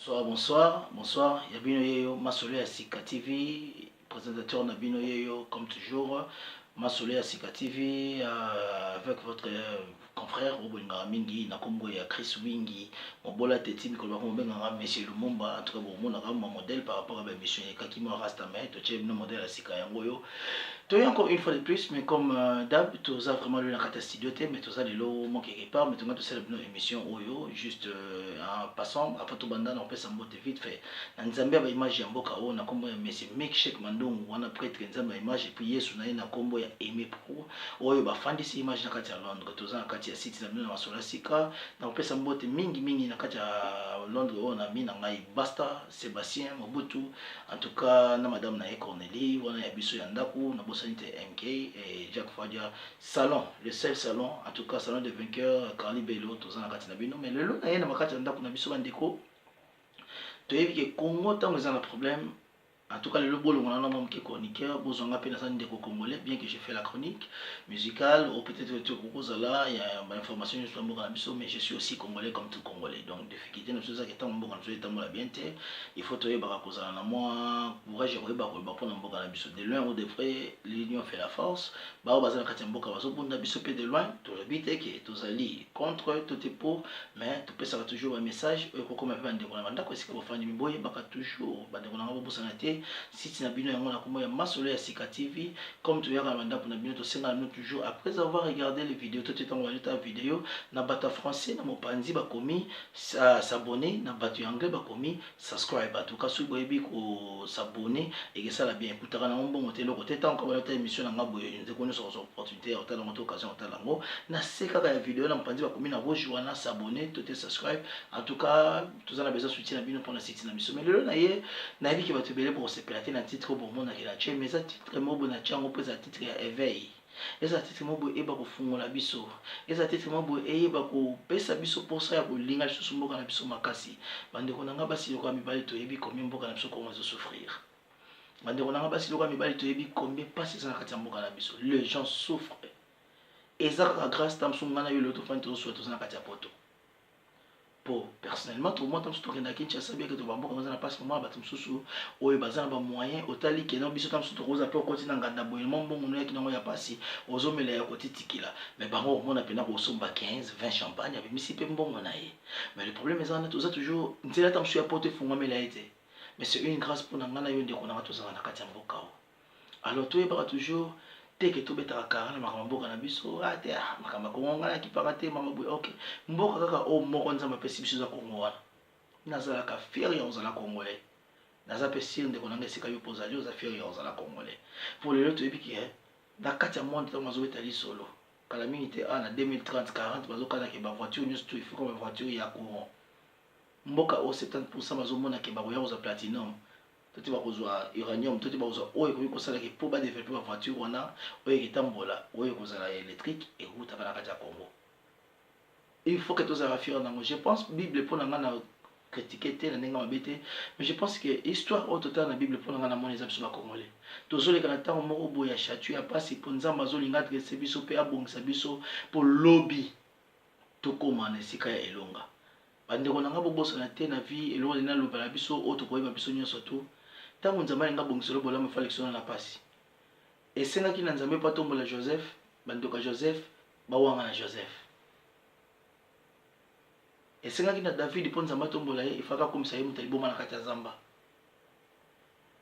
Bonsoir. Yabino Yeyo, Masolé à Sika TV, présentateur Nabino Yeyo, comme toujours. Masolé à Sika TV, avec votre confrère Obolinga Mingi, Nakombo ya Chris Wingi, Mobola Teti, Mikolbako Mbengara, Monsieur Lumumba, en tout cas, bon, mon modèle par rapport à la mission Kakimo Rastame, tu es le modèle à Sika Yangoyo. Tu es encore une fois de plus, mais comme d'hab, tu as vraiment lu la carte studio, mais tu as les lots quelque part, mais tu as une émission Oyo, juste en passant, après tout banda, on peut s'en botter vite fait. Nzambia ba image ya mboka o na kombo ya Messi Milkshake Mandongo wana prêtre nzamba image et puis Yesu na na kombo ya Aimé Pro oyo ba fandi si image na kati ya Londres toza na kati ya city na bino na sola sika na on peut s'en botter mingi na kati ya Londres o na mina ngai Basta Sébastien Mobutu en tout cas na madame na Cornélie wana ya biso ya ndaku na bosanité MK et Jacques Fadia salon le seul salon en tout cas salon de vainqueur Carly Bello toza na kati na bino mais le lot na yena makati ya ndaku na biso bandeko tu as vu que Congo tant que un problème en tout cas le bolo on a un homme qui est chroniqueur besoin à peine de congolais bien que j'ai fait la chronique musicale ou peut-être que tu là il y a une information sur le Mogambiso mais je suis aussi congolais comme tout congolais donc difficulté nous sommes qui tant bon quand tu la bien il faut te barakoza na moi courage et ba pour na Mogambiso de loin ou de près l'union fait la force ba bazana katemboka bazo bunda biso pe de loin to habite que tous ali contre tout est pour mais tu peux savoir toujours un message comme un peu de banda ko c'est ko fani miboye baka toujours ba de na bo santé si tu n'as pas eu Masolé à Sika TV, comme tu verras toujours après avoir regardé les vidéos, tout est envoyé ta vidéo, na bata français, na mopanzi ba komi s'abonner, na batu anglais ba komi subscribe. En tout cas, si vous voulez s'abonner et que ça la bien écouter, na bon moté le côté tant qu'on va faire émission na ngabo, nous connais sur opportunité, au talent occasion au talent. Na seka la vidéo na mopanzi ba komi na rejoindre, na s'abonner, tout est subscribe. En tout cas, tous en a besoin de soutien na bino pour la site na mission. Mais le na vie qui va te béler pour se plater dans titre pour mon akira mais ça titre mo bon achango pour ça titre ya éveil et ça titre mo bo eba ko fungola biso et ça titre mo bo eba ko pesa biso pour ça ya ko linga susu mboka na biso makasi bande ko nanga basi ko mibali to yebi ko mboka na biso ko zo souffrir bande ko nanga basi ko mibali to yebi combien passe ça na kati mboka na biso les gens souffrent et ça grâce tamsunga na yo le to fan to so to na kati poto. Personnellement, tout le monde a un Kinshasa bien que tu vas voir parce que moi, il y a un moyen, autant que nous bisous tam rose à peu continuer à ganda boy, mon bon qui n'a pas passé aux hommes les à côté tikila. Mais par contre, on a peine au somba 15, 20 champagne avec Missy Pembon on a. Mais le problème est que tout ça toujours, tu sais là, tu as porté fond mais là été. Mais c'est une grâce pour nous, on a eu des qu'on a tous en akatia mbokao. Alors tu es pas toujours teke to betaka kara na mboka na biso ate makamba konga na kipakate mama boy OK mboka kaka o moko nzamba pesi biso za Kongo wana nazala ka fier ya ozala congolais naza pesi nde konanga sika yo pozali oza fier ya ozala congolais pour le lot ebiki na kati ya monde to mazo betali solo kala minute na 2030 40 bazo kana ke ba voiture news tout il faut comme voiture ya courant mboka o 70% bazo mona ke ba roya oza platinum tout va kozwa uranium tout va kozwa oyo ko kosala ke pour ba développer la voiture wana oyo kitambola oyo kozala électrique et route à la Congo il faut que tous à fier nango je pense bible pour na na critiquer te na nga mabete mais je pense que histoire au total na bible pour na mona ezabso ba congolais tozole kana tango moko boya chatu ya pasi pour nzamba zolinga adresse biso pe abongisa biso pour lobby to komana sika ya elonga bandeko nanga bobosa na te na vie elonga na lobala biso o to koyeba biso nyonso to tango nzamba nga bongisolo bolamo falexona na pasi esengaki na nzambe pa tombola Joseph bandoka Joseph bawanga na Joseph esengaki na David po nzamba tombola ye ifaka komisa ye mutali boma na kati ya zamba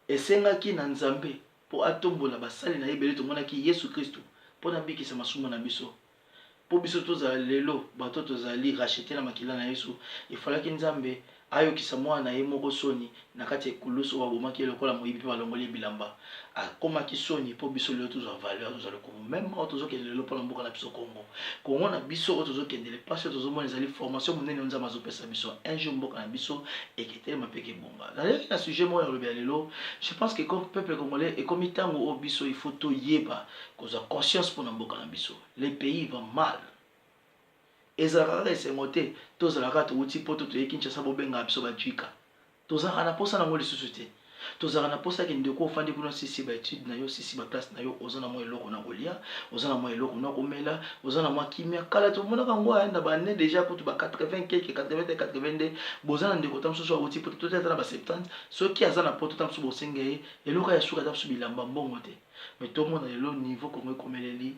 esengaki na nzambe po atombola basali na ye bele tomonaki Yesu Kristo po na bikisa masumu na biso po biso tozala lelo bato tozali racheter na makila na Yesu ifalaki nzambe ayokisa mwana ye moko soni na kati ya kulusu wa bomaki lokola moyibi pe balongoli bilamba akomaki soni po biso lelo tozwa valeur tozala ko même au tozokende lelo po na mboka na biso Kongo na biso o tozokende le parce tozomona ezali formation monene nzamba azopesa biso un jour mboka na biso eketele mapeke bonga na sujet mo ya lobi lelo je pense que comme peuple congolais et comme tango o biso il faut to yeba kozwa conscience pour na mboka na biso les pays vont mal ezalaka esengo te tozalaka touti po to toye Kinshasa bobenga biso bajika tozalaka na posa nango lisusu te tozala na posa ke ndeko ofandi kuna sisi ba étude na yo sisi ba classe na yo ozana mo eloko na kolia ozana mo eloko na komela ozana mo kimia kala to mona kango aenda ba ne déjà kutu ba 80 quelque 80 82 bozana ndeko tamso so oti poto tata na ba 70 so ki azana poto tamso bosenge eloko ya suka tamso bilamba mbongo te mais tout le monde a le niveau comme komeleli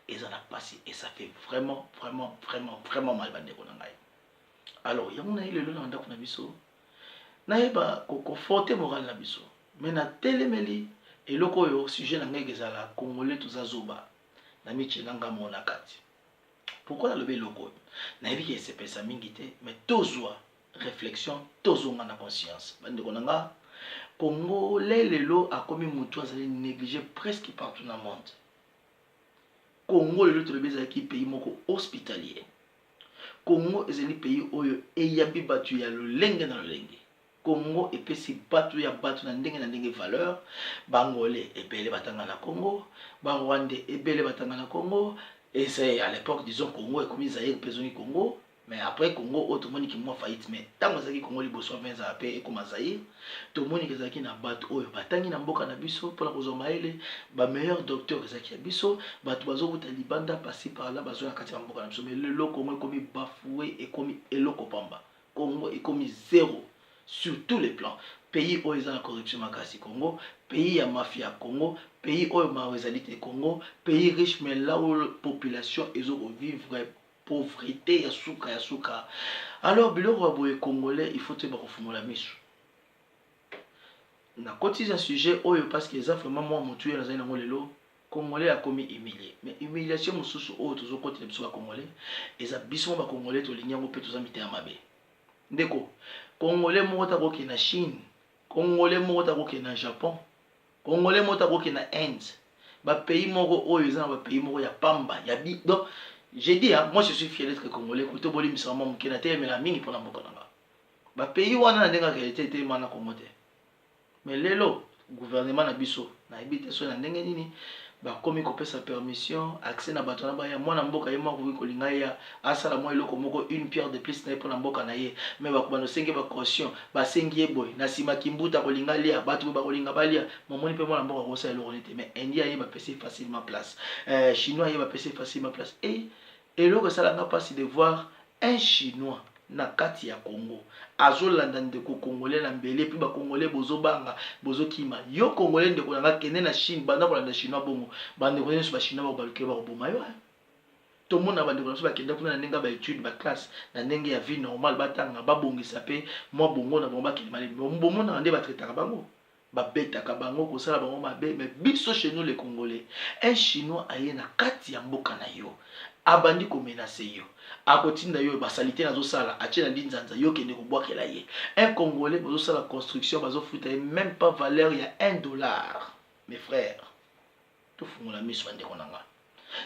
ezana passé et ça fait vraiment mal bandeko na ngai alors yango na ile le na ndako na biso naeba koconforter moral na biso mais na telemeli eloko yo sujet na ngai ezala congolais tuzazoba na michelanga mona kati pourquoi na lobe eloko nayebi ke sepesa mingi te mais tozwa réflexion tozonga na conscience bandeko na nga congolais lelo akomi mutu azali négligé presque partout dans le monde Congo lelo tolobi ezalaki pays moko hospitalier Congo ezali pays oyo eyabi batu ya lolenge na lolenge Congo epesi batu ya batu na ndenge valeur bangolais ebele batanga na Congo barwandais ebele batanga na Congo et c'est à l'époque disons Congo et comme Zaïre pesoni Congo mais après Congo autre monde qui moi faillite mais tant que Congo liboso venza apé et comme Zaïre tout monde qui zaki na batu oyo batangi na mboka na biso pour la kozoma ele ba meilleur docteur zaki biso batu bazo buta libanda passer par là bazo na kati na mboka na biso mais le loko moi comme bafoué et comme eloko pamba Congo est comme zéro sur tous les plans. Pays où ils ont la corruption makasi Congo, pays à mafia Congo, pays où il y a réalité Congo, pays riche mais là où la population ils ont vivre pauvreté yasuka. Alors biloko boye congolais il faut te bakofumola misu. Na cotiser un sujet oyo parce que ça vraiment moi mon tuer na lelo congolais a commis humilié mais humiliation mususu oyo tozo côté biso ba congolais eza biso ba congolais to linyango pe toza mité ya mabe. Ndeko Congolais mota koke na Chine, Congolais mota koke na Japon, Congolais mota koke na Inde. Ba pays moko oyo eza na ba pays moko ya pamba, ya bi. Donc j'ai dit hein, moi je suis fier d'être congolais, ko to boli misama mo kena te mela mingi pona mboka nanga. Ba pays wana na ndenga réalité te mana Congo te. Mais lelo gouvernement na biso na ebite so na ndenge nini ba komi kopesa permission accès na bato na baya mwana mboka ye moko kolinga ya asala mo eloko moko une pierre de plus na pona mboka na ye mais ba kubano senge ba caution ba sengi ye boy na sima kimbuta kolinga lia bato ba kolinga balia momoni pe mwana mboka kosa eloko nete mais india ye ba pese facilement place chinois ye ba pese facilement place et eloko sala nga pas de voir un chinois na kati ya Congo azolanda ndeko congolais na mbele puis ba congolais bozobanga bozokima yo congolais ndeko na kende na Chine banda kolanda chinois bongo bande ko neso ba chinois ba baluke ba boma yo to mona bande ko so ba kende kuna na ndenge ba étude ba classe na ndenge ya vie normale batanga ba bongisa pe mo bongo na bomba ki mali bombo na ndé ba traitaka bango ba betaka bango ko sala bango mabe mais biso chez nous les congolais un chinois aye na kati ya mboka na yo abandi ko menacer yo akotinda yo basalite nazo sala atie na ndinzanza yo kende ko bwakela ye un congolais bazo sala construction bazo futa même pas valeur ya $1 mes frères tout fungola miso bande konanga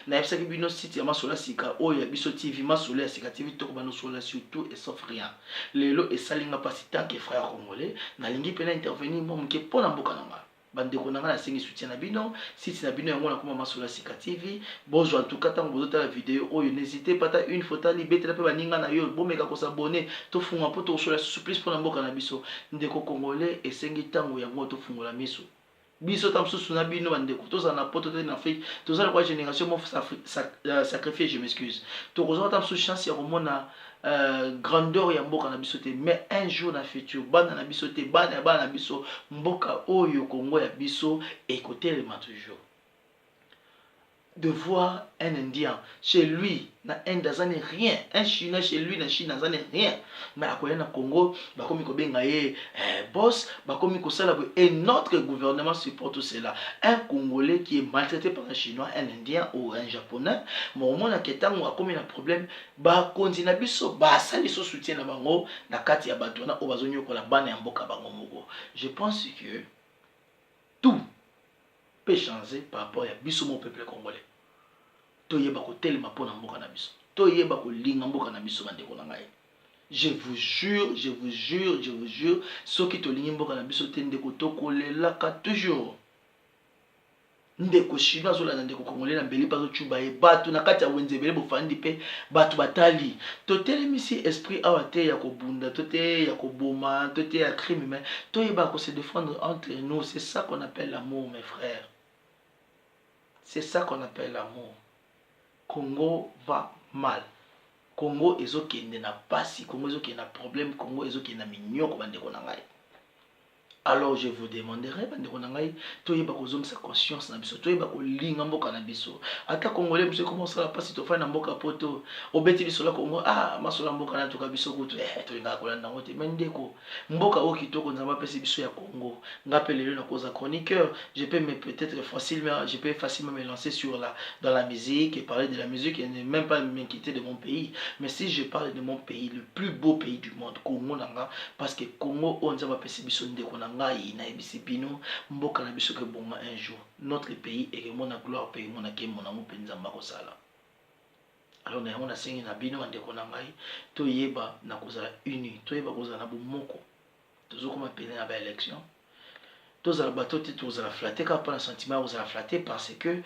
na yebisaki bino site ya Masola Sika oyo ya biso TV Masola ya Sika TV toko bano sola surtout et sauf rien lelo esalinga pasi tant que frère congolais na lingi pena intervenir mo mke pona mboka nanga bandeko nanga na sengi soutien na bino site na bino yango na koma Masola Sika TV bozo en tout cas tant bozo ta la vidéo oyo n'hésitez pas ta une photo libete la pe baninga na yo bomeka ko s'abonner to funga po to sola surprise pona mboka na biso ndeko congolais esengi tango yango to fungola miso biso tamsusu na bino bandeko toza na poto te na Afrique toza la génération mo sacrifier je m'excuse to koza tamsusu chance ya komona grandeur ya mboka na biso te mais un jour na futur bana na biso te bana na biso mboka oyo Congo ya biso ekotelema toujours de voir un Indien chez lui na Inde azane rien un Chinois chez lui na Chine azane rien mais akoya na Congo bakomi ko benga ye boss bakomi ko sala et notre gouvernement supporte tout cela un Congolais qui est maltraité par un Chinois un Indien ou un Japonais mon mona ketango akomi na problème ba kontina biso ba sali so soutien na bango na kati ya bato na o bazonyo ko la bana ya mboka bango moko je pense que tout peut changer par rapport à biso mon peuple congolais toyeba ko telema pona mboka na biso toyeba ko linga mboka na biso bandeko na ngai je vous jure ce qui to lingi mboka na biso te ndeko to kolelaka toujours ndeko chinois azolanda ndeko congolais na mbeli bazo chuba ye bato na kati ya wenzebele bofandi pe bato batali totelemisi esprit awa te ya kobunda to te ya koboma to te ya crime mais toyeba ko se défendre entre nous. C'est ça qu'on appelle l'amour, mes frères. C'est ça qu'on appelle l'amour. Congo va mal. Congo ezokende na pasi, Congo ezokende na problème, Congo ezokende na minyoko bandeko na ngai. Alors je vous demanderai bandeko na ngai toyeba kozongisa conscience na biso, toyeba kolinga mboka na biso. Ata congolais monsieur commence la pasi to fa na mboka poto obeti biso la Congo masola mboka na toka biso kutu tolinga kolanda ngote mendeko mboka o kitoko nzamba pesi biso ya Congo. Ngapelelo na cause chroniqueur, je peux facilement me lancer dans la musique et parler de la musique et ne même pas m'inquiéter de mon pays. Mais si je parle de mon pays, le plus beau pays du monde, Congo nanga, parce que Congo on nzamba pesi biso ndeko na ngai na ebisi bino mboka na biso ke bonga un jour notre pays et que mon gloire pays mon ke mon amour penza mbako sala. Alors na yona sengi na bino ndeko na ngai to yeba na kozala uni, to yeba kozala na bomoko tozo koma pene na ba élection tozala bato te tozala flatter ka pa na sentiment ozala flatter parce que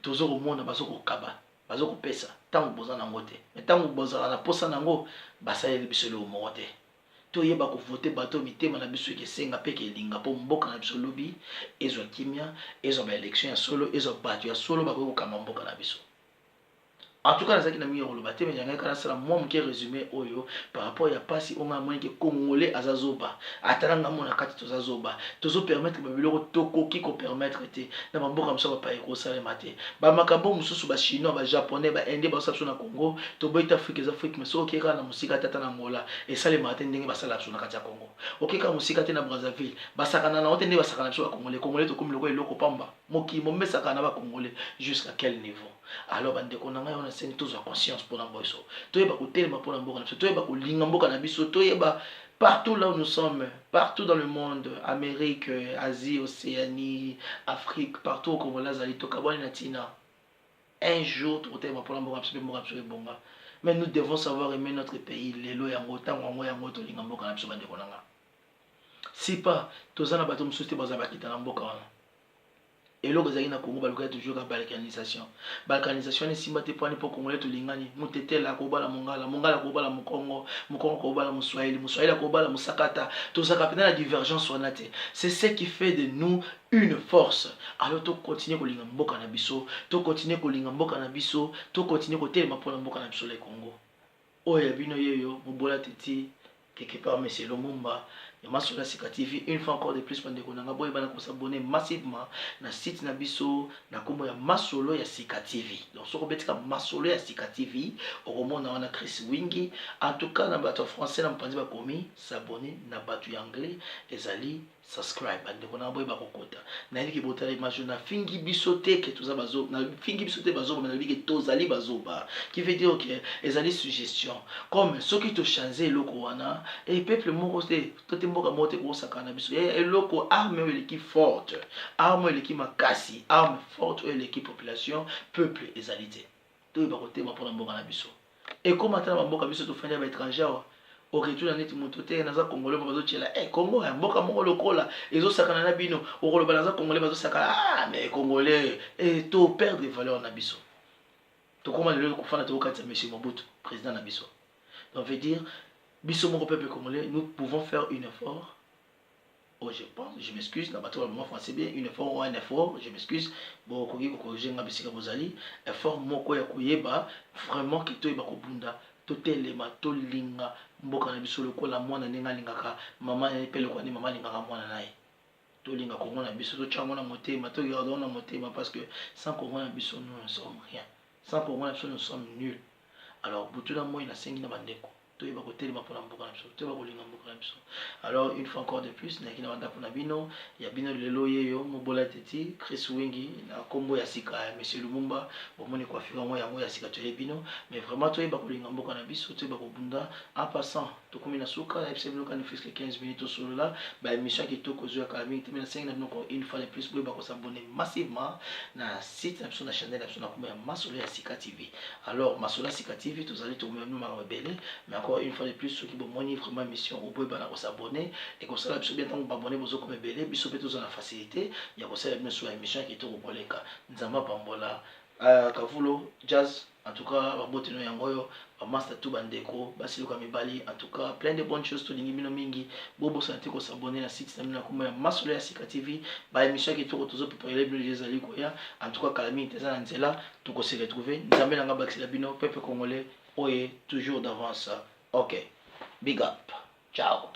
tozo komona bazo kokaba bazo kopesa tango bozana ngote mais tango bozala na posa nango basale biso le mote toyeba ko voter bato mitema na biso ke senga pe ke linga po mboka na biso lobi ezo kimia ezo ba élection ya solo ezo bato ya solo ba ko kama mboka na biso. En tout cas, nazaki na miyo koloba te mais yanga kana sala moi moke résumé oyo par rapport ya pasi on a moins que congolais azazoba atalanga mona kati tozazoba tozo permettre ba biloko tokoki ko permettre te na mboka mso ba ko sala mate ba makambo mususu ba chinois ba japonais ba indien ba sapso na Congo to boita Afrique za Afrique mais so keka na musika tata na ngola et sale mate ndenge ba sala na kati ya Congo okeka musika te na Brazzaville ba sakana na ote ndenge ba sakana biso ba congolais to komi loko eloko pamba moki mombe sakana ba congolais jusqu'à quel niveau. Alors bandeko na ngai on a senti tous en conscience pour na boiso toyeba ko telema pour na mboka na biso toyeba ko linga mboka na biso toyeba partout là où nous sommes partout dans le monde Amérique Asie Océanie Afrique partout au Congo lazali to kaboni na tina un jour to telema pour na mboka na biso bonga mais nous devons savoir aimer notre pays lelo ya ngota ngwa ya ngoto linga mboka na biso bandeko na nga si pas tozana bato mususu te bazaba kita na mboka wana. Et là, vous avez Congo, vous avez toujours la balkanisation. Balkanisation est si vous avez pour Congolais, tout l'ingani. Moutete la Koba la Mongala, Mongala Koba la Mukongo, Mukongo Koba la Mouswahili, Mouswahili la Koba la Moussakata. Tout ça, la divergence soit nate. C'est ce qui fait de nous une force. Alors, tu continues à linga mboka na biso, tu continues à linga mboka na biso, tu continues à téléma pour mboka na biso le Congo. Oh, yabino yeyo, Mubola Titi, quelque part, Monsieur Lumumba. Masola Sika TV une fois encore de plus bandeko nanga boye bana ko s'abonner massivement na site na biso na kombo ya Masolo ya Sika TV. Donc soko betika Masolo ya Sika TV okomona wana Chris Wingi en tout cas na bato français na mpanzi ba komi s'abonner na bato anglais ezali subscribe bandeko nanga boye ba kokota na yiki botala image na fingi biso te ke toza bazo na fingi biso te bazo na biki tozali bazoba qui veut dire que ezali suggestion comme ceux qui te changer loko wana et peuple moko te mboka mote ko sakana biso eloko arme l'équipe forte arme l'équipe makasi arme forte l'équipe population peuple ezalité to ba kote ma pona mboka na biso et comment tala mboka biso to fanya ba étranger au retour na neti moto te naza congolais ba bazotela Congo ya mboka moko lokola ezo sakana na bino okoloba naza congolais bazo sakana mais congolais et to perdre valeur na biso to comment le ko fana to kati monsieur Mobutu président na biso. Donc veut dire biso mon peuple congolais, nous pouvons faire un effort. Oh, je pense, je m'excuse, dans le moment français bien, un effort ou un effort, je m'excuse. Bon, j'ai un bisika bozali, effort moko ya kuyeba, vraiment que to yeba ko bunda, to telema, to linga, mboka na biso lokola mwana nenga lingaka, maman pele ko ni maman lingaka mwana nae. To linga ko mwana biso to tchanga na motema, to garder na motema parce que sans ko mwana biso nous ne sommes rien. Sans ko mwana biso nous sommes nuls. Alors, butuna moi na sengi na bandeko. Alors une fois encore de plus na kina banda kuna bino ya bino lelo yeyo Mubola Titi Chris Wingi na kombo ya Sika monsieur Lumumba bomoni kwa fika moi ya Sika tele bino mais vraiment to yeba ko linga mboka na biso to yeba ko bunda en passant tokomi na suka na episode nous quand nous faisons 15 minutes sur là ba émission qui toko zo ka minute mais 5 na une fois de plus ba ko s'abonner massivement na site na sur la chaîne na sur na Masolo ya Sika TV. Alors Masolo ya Sika TV tous allez tout même nous rebelle mais encore une fois de plus ceux qui vont moni vraiment mission au boy ba ko s'abonner et comme ça la biso bien tant ba abonner bozo comme belé biso peut tous la facilité ya ko ça bien sur émission qui toko boleka nzamba pambola Kavulo Jazz en tout cas babotino yangoyo master tout bandeko basiluka mibali en tout cas plein de bonnes choses to lingi mino mingi bobo santé ko s'abonner na site na kuma Masolo ya Sika TV ba émission qui toko tozo préparer le jezali koya en tout cas kalami teza nzela to ko se retrouver nzambe nanga bakisela bino peuple congolais oye toujours d'avance. OK, big up, ciao.